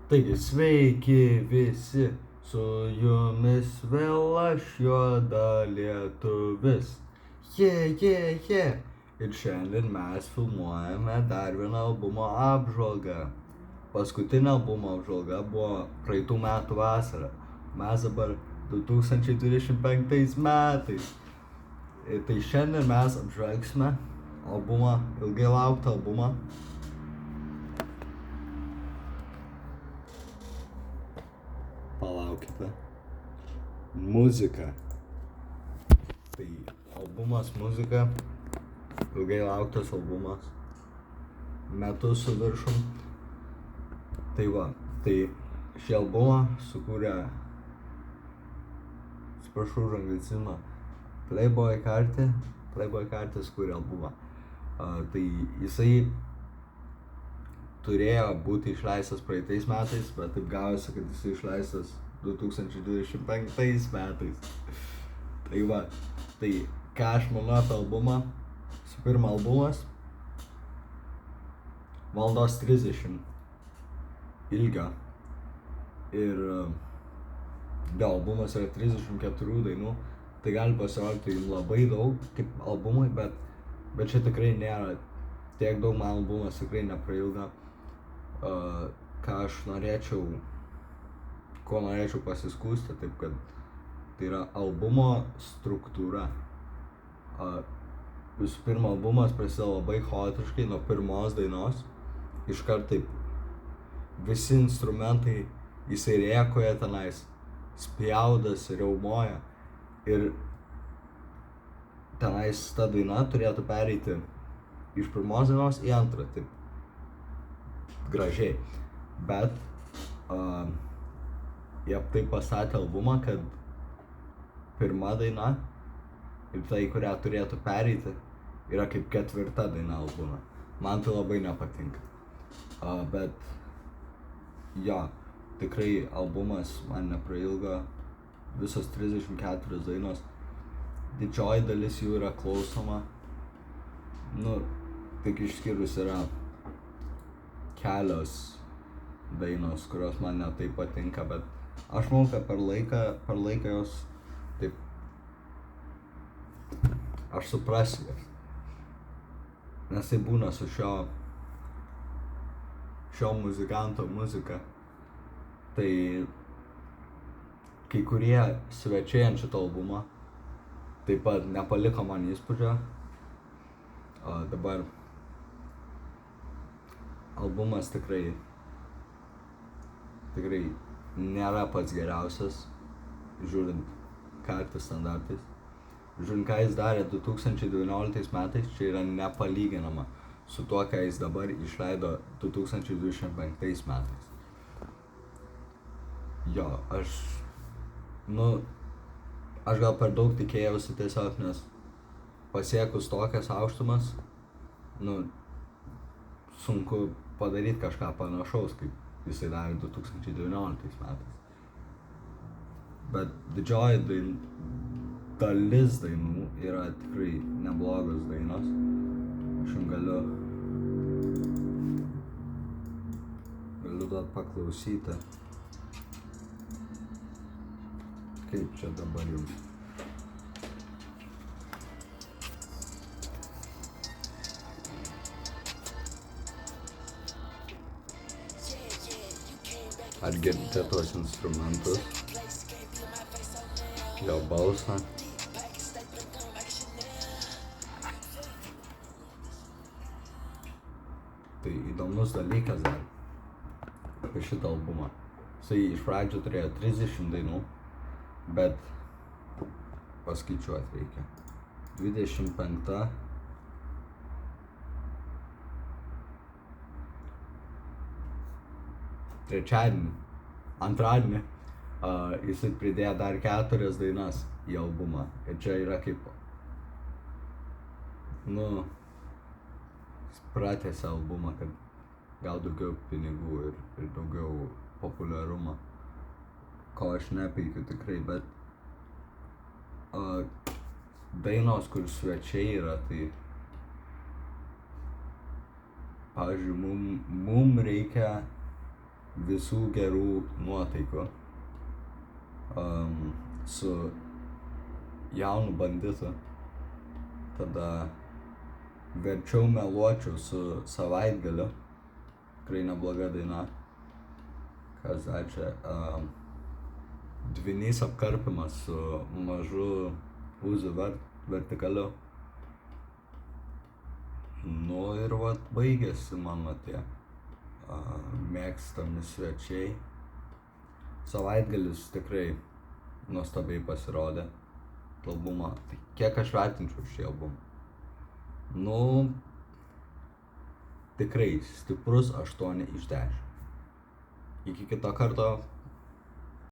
Taigi, sveiki visi, su jumis vėl aš juoda lietuvis. Je. Ir šiandien mes filmuojame dar vieną albumo apžvalgą. Paskutinė albumo apžvalga buvo praeitų metų vasarą. Mes dabar 2025 metais. Tai šiandien mes apžvelgsime albumą, ilgai lauktą albumą. Palaukite. Muzika. Tai albumas muzika, ilgai lauktas albumas, metus su viršum. Tai va, tai šį albumą sukūrė, atsiprašau už anglicizmą, Playboi Carti sukūrė albumą. Tai jisai turėjo būti išleistas praeitais metais, bet taip gavosi, kad jisai išleistas 2025 metais. Tai va, tai ką aš manau apie albumą, su pirma albumas, 1:30 ilgio ir albumas yra 34 dainų, tai gali pasirodyti labai daug kaip albumui, bet čia tikrai nėra tiek daug, man albumas tikrai neprailga. Ką aš kuo norėčiau pasiskųsti, taip kad tai yra albumo struktūra. Visų pirma, albumas prasideda labai chaotiškai nuo pirmos dainos, iškart taip visi instrumentai jisai rėkoja tenais, spjaudosi, riaumoja ir tenais ta daina turėtų pereiti iš pirmos dainos į antrą, taip gražiai, bet jie taip pastatė albumą, kad pirma daina ir tai, kurią turėtų pereiti, yra kaip ketvirta daina albume. Man tai labai nepatinka, bet jo, tikrai albumas man neprailgo, visos 34 dainos, didžioji dalis jų yra klausoma, tik išskyrus yra kelios dainos, kurios man netaip patinka, bet aš manau, kad per laiką jos taip, aš suprasiu jas, nes tai būna su šio muzikanto muzika. Tai kai kurie svečiai ant šito albumo taip pat nepaliko man įspūdžio. Dabar albumas tikrai nėra pats geriausias, žiūrint Carti standartais. Žiūrint, ką jis darė 2019 metais, čia yra nepalyginama su tuo, ką jis dabar išleido 2025 metais. Jo, aš gal per daug tikėjausi tiesiog, nes pasiekus tokias aukštumas, sunku padaryti kažką panašaus, kaip jisai darė 2019 metais. Bet didžioji dalis dainų yra tikrai neblogos dainos. Aš jums galiu duoti paklausyti. Kaip čia dabar jums? Ar girdite tuos instrumentus, jo balsą? Tai įdomus dalykas dar apie šitą albumą. Jisai iš pradžių turėjo 30 dainų, bet paskaičiuoti reikia. 25. Antradienį jisai pridėjo dar 4 dainas į albumą. Ir čia yra kaip, pratęsė albumą, kad gal daugiau pinigų ir daugiau populiarumo, ko aš nepeikiu tikrai, bet dainos, kur svečiai yra, tai pavyzdžiui, mum reikia visų gerų nuotaikų su jaunu banditu. Tada verčiau meluočiau su Savaitgaliu. Tikrai nebloga daina. Kas dar čia? Dvinys apkarpimas su mažu Uzi vertikaliu. Nu ir vat baigėsi mano tie mėgstami svečiai. Savaitgalis tikrai nuostabiai pasirodė albumą. Tai kiek aš vertinčiau šį albumą? Nu, tikrai stiprus 8 iš 10. Iki kito karto.